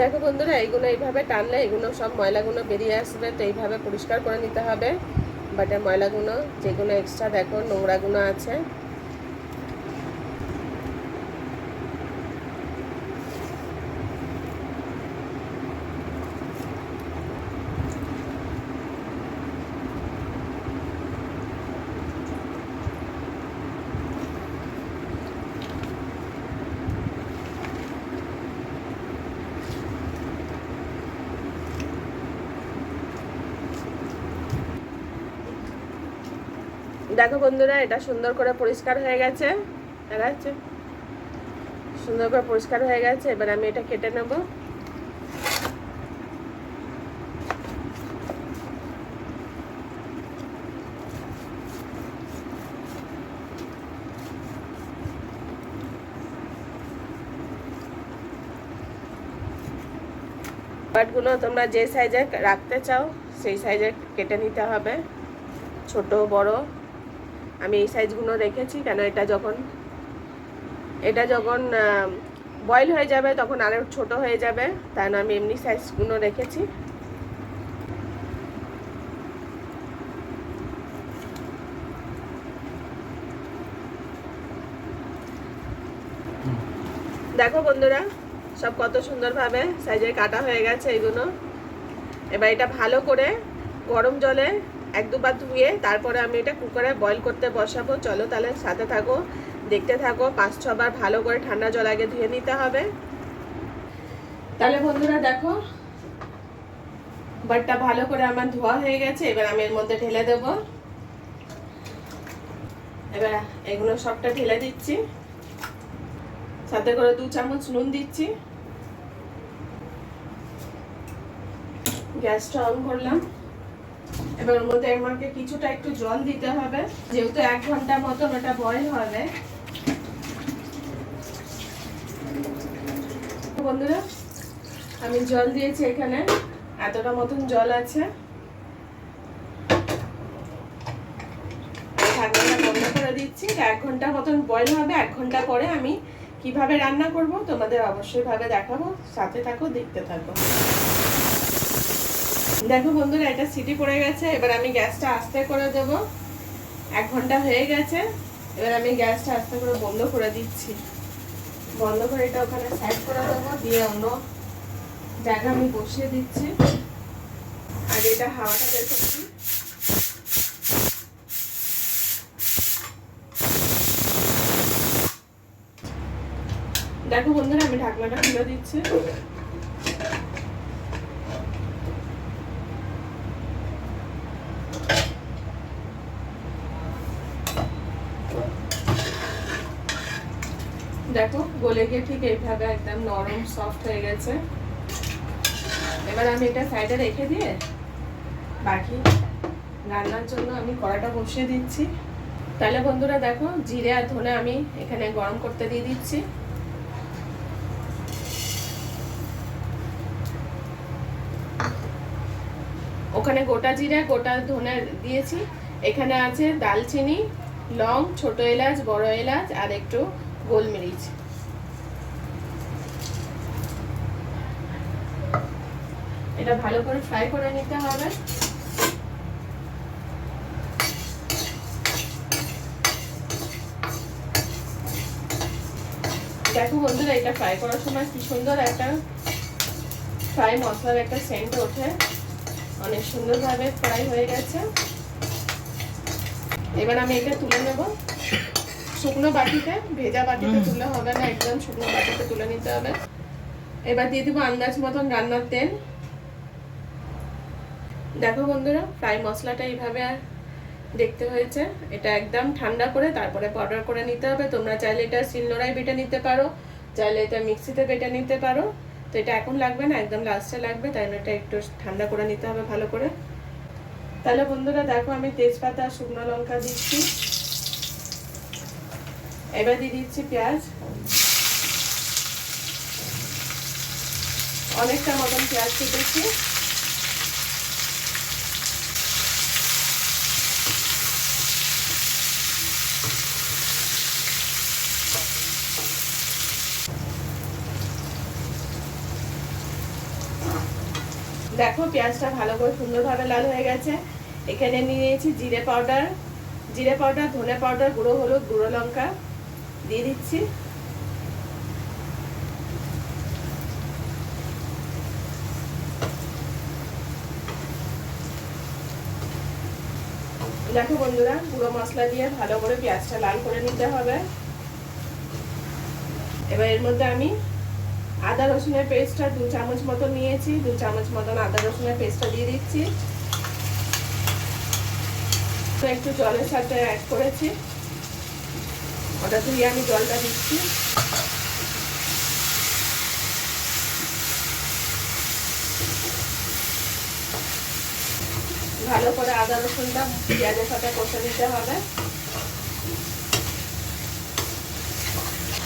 দেখো বন্ধুরা, এইগুলো এইভাবে টানলে এগুলো সব ময়লাগুলো বেরিয়ে আসবে। তো এইভাবে পরিষ্কার করে নিতে হবে বাটের ময়লাগুলো, যেগুলো এক্সট্রা দেখো নোংরাগুলো আছে। দেখো বন্ধুরা, এটা সুন্দর করে পরিষ্কার হয়ে গেছে, দেখা যাচ্ছে সুন্দর করে পরিষ্কার হয়ে গেছে। এবার আমি এটা কেটে নেব। পাটগুলো তোমরা যে সাইজে রাখতে চাও সেই সাইজে কেটে নিতে হবে, ছোট বড়। আমি এই সাইজগুলো রেখেছি কেন এটা যখন বয়েল হয়ে যাবে তখন আরও ছোট হয়ে যাবে, তাই না আমি এমনি সাইজগুলো রেখেছি। দেখো বন্ধুরা, সব কত সুন্দরভাবে সাইজে কাটা হয়ে গেছে এইগুলো। এবার এটা ভালো করে গরম জলে এক দুবার ধুয়ে তারপরে আমি এটা কুকারে বয়েল করতে বসাবো। চলো তাহলে সাথে থাকো, দেখতে থাকো। 5-6 বার ভালো করে ঠান্ডা জল আগে ধুয়ে নিতে হবে। তাহলে বন্ধুরা দেখো, বাটটা ভালো করে আমার ধোয়া হয়ে গেছে। এবার আমি এর মধ্যে ঢেলে দেব। এবার এগুলো সবটা ঢেলে দিচ্ছি, সাথে করে 2 চামচ নুন দিচ্ছি। গ্যাসটা অন করলাম। এবার ওর মধ্যে আমাকে কিছুটা একটু জল দিতে হবে, যেহেতু 1 ঘন্টা মতন ওটা বয়েল হবে। বন্ধুরা, আমি জল দিয়েছি, এখানে এতটা মতন জল আছে। ঢাকনাটা বন্ধ করে দিচ্ছি। 1 ঘন্টা মতন বয়েল হবে। 1 ঘন্টা পরে আমি কিভাবে রান্না করব তোমাদের অবশ্যই ভাবে দেখাবো, সাথে থাকো, দেখতে থাকো। দেখো বন্ধুরা, এটা সিটি পড়ে গেছে। এবার আমি গ্যাসটা আস্তে করে দেব। 1 ঘন্টা হয়ে গেছে। এবার আমি গ্যাসটা আস্তে করে বন্ধ করে দিচ্ছি। বন্ধ করে এটা ওখানে সাইড করে দেবো, দিয়ে অন্য জায়গা আমি বসিয়ে দিচ্ছি। আর এটা হাওয়াটা বের করছি। দেখো বন্ধুরা, আমি ঢাকনাটা খুলে দিচ্ছি। দেখো গলে গিয়ে ঠিক এইভাবে একদম নরম সফট হয়ে গেছে। এবার আমি এটা সাইডে রেখে দিয়ে বাকি রান্নার জন্য আমি কড়াটা বসিয়ে দিচ্ছি। তাহলে বন্ধুরা দেখো, জিরে আর ধনে আমি এখানে গরম করতে দিয়ে দিচ্ছি। ওখানে গোটা জিরে গোটা ধনে দিয়েছি। এখানে আছে দালচিনি, লং, ছোট এলাচ, বড় এলাচ আর একটু গোলমরিচ। এটা ভালো করে ফ্রাই করে নিতে হবে। দেখো বন্ধুরা, এটা ফ্রাই করার সময় কি সুন্দর একটা ফ্রাই মশলার একটা সেন্ট ওঠে, অনেক সুন্দরভাবে ফ্রাই হয়ে গেছে। এবার আমি এটা তুলে নেব শুকনো বাটিতে, ভেজা বাটিতে তুলে হবে না, একদম শুকনো বাটিতে তুলে নিতে হবে। এবার দিয়ে দিব আন্দাজ মতন রান্নার তেল। দেখো বন্ধুরা, ফ্রাই মশলাটা এইভাবে দেখতে হয়েছে। এটা একদম ঠান্ডা করে তারপরে পাউডার করে নিতে হবে। তোমরা চাইলে এটা শিলনোড়ায় বেটে নিতে পারো, চাইলে এটা মিক্সিতে বেটে নিতে পারো। তো এটা এখন লাগবে না, একদম লাস্টে লাগবে, তাই না এটা একটু ঠান্ডা করে নিতে হবে ভালো করে। তাহলে বন্ধুরা দেখো, আমি তেজপাতা আর শুকনো লঙ্কা দিচ্ছি। এবার দিয়ে দিচ্ছি পেঁয়াজ, অনেকটা মতন পেঁয়াজ কেটেছি। দেখো পেঁয়াজটা ভালো করে সুন্দরভাবে লাল হয়ে গেছে। এখানে নিয়ে নিয়েছি জিরে পাউডার, ধনে পাউডার, গুঁড়ো হলুদ, গুঁড়ো লঙ্কা দিয়ে দিচ্ছি। দেখো বন্ধুরা, গুঁড়ো মশলা দিয়ে ভালো করে পেঁয়াজটা লাল করে নিতে হবে। এবার এর মধ্যে আমি আদা রসুনের পেস্টটা 2 চামচ মতো নিয়েছি, 2 চামচ মতন আদা রসুনের পেস্টটা দিয়ে দিচ্ছি। তো একটু জলের সাথে অ্যাড করেছি, ওটা ধুয়ে আমি জলটা দিচ্ছি। ভালো করে আদা রসুনটা পেঁয়াজের সাথে কষে নিতে হবে।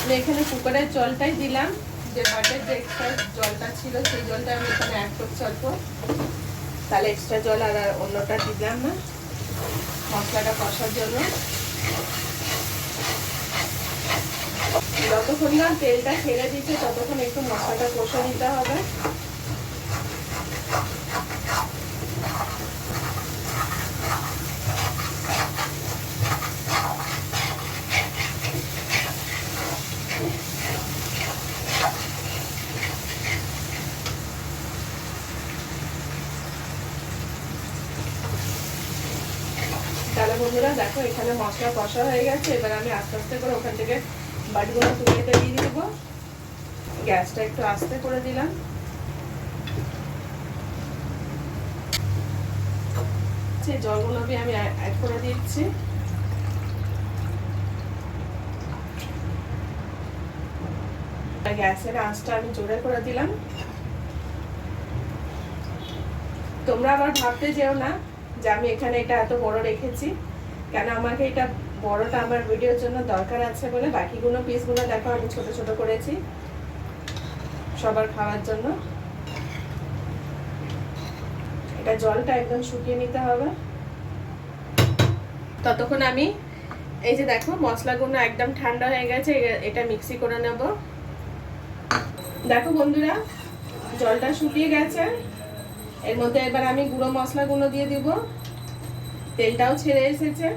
আমি এখানে কুকারের জলটাই দিলাম, যে বাটের যে এক্সট্রা জলটা ছিল সেই জলটা আমি এখানে অ্যাড করছি অল্প, তাহলে এক্সট্রা জল আর অন্যটা দিলাম না মশলাটা কষার জন্য। যতক্ষণ না তেলটা ছেড়ে দিচ্ছে ততক্ষণ একটু মশলাটা কষে নিতে হবে। তাহলে বন্ধুরা দেখো এখানে মশলা কষা হয়ে গেছে। এবার আমি আস্তে আস্তে করে ওখান থেকে বাটিগুলো তুলে দিয়ে দিব। গ্যাসটা একটু আস্তে করে দিলাম। সেই জলগুলো আমি অ্যাড করে দিচ্ছি। গ্যাসের আঁচটা আমি জোরে করে দিলাম। তোমরা আবার ভাবতে যেও না যে আমি এখানে এটা এত বড় রেখেছি, কেন আমাকে এটা বড়টা আমার ভিডিওর জন্য দরকার আছে বলে। বাকিগুলো পিসগুলো দেখো আমি ছোট ছোট করেছি সবার খাওয়ার জন্য। এটা জলটা একদম শুকিয়ে নিতে হবে। ততক্ষণ আমি এই যে দেখো মশলাগুলো একদম ঠান্ডা হয়ে গেছে, এটা মিক্সি করে নেব। দেখো বন্ধুরা জলটা শুকিয়ে গেছে। এর মধ্যে এবার আমি গুঁড়ো মশলাগুলো দিয়ে দিব। তেলটাও ছেড়ে এসেছে।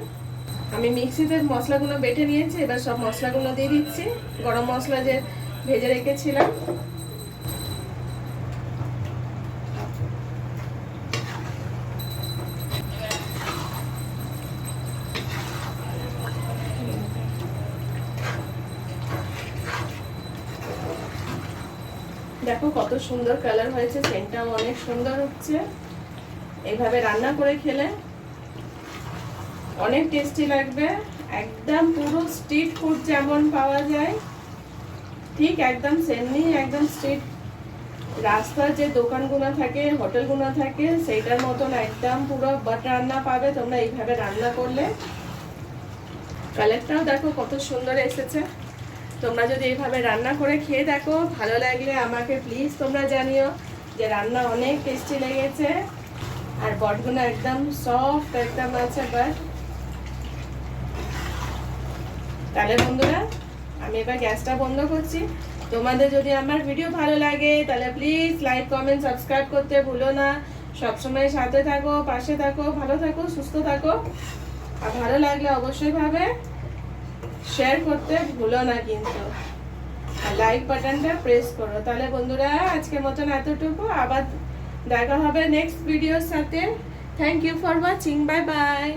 আমি মিক্সিতে মশলাগুলো বেটে নিয়েছি। এবার সব মশলাগুলো দিয়ে দিচ্ছি। গরম মশলা যে ভেজে রেখেছিলাম, দেখো কত সুন্দর কালার হয়েছে, সেন্টটাও অনেক সুন্দর হচ্ছে। এইভাবে রান্না করে খেলে অনেক টেস্টি লাগবে। একদম পুরো স্ট্রিট ফুড যেমন পাওয়া যায় ঠিক একদম সেমনি, একদম স্ট্রিট রাস্তার যে দোকানগুলো থাকে, হোটেলগুলো থাকে, সেইটার মতন একদম পুরো বাটার রান্না পাবে তোমরা এইভাবে রান্না করলে। কালারটাও দেখো কত সুন্দর এসেছে। তোমরা যদি এইভাবে রান্না করে খেয়ে দেখো, ভালো লাগলে আমাকে প্লিজ তোমরা জানিও যে রান্না অনেক টেস্টি লেগেছে। আর বটগুলো একদম সফট একদম আছে। বাট তাহলে বন্ধুরা আমি এবার গ্যাসটা বন্ধ করছি। তোমাদের যদি আমার ভিডিও ভালো লাগে তাহলে প্লিজ লাইক কমেন্ট সাবস্ক্রাইব করতে ভুলো না। সবসময় সাথে থাকো, পাশে থাকো, ভালো থাকো, সুস্থ থাকো। আর ভালো লাগলে অবশ্যই ভাবে শেয়ার করতে ভুলো না কিন্তু, আর লাইক বাটনটা প্রেস করো। তাহলে বন্ধুরা আজকের মতন এতটুকু, আবার দেখা হবে নেক্সট ভিডিওর সাথে। Thank you for watching, bye by.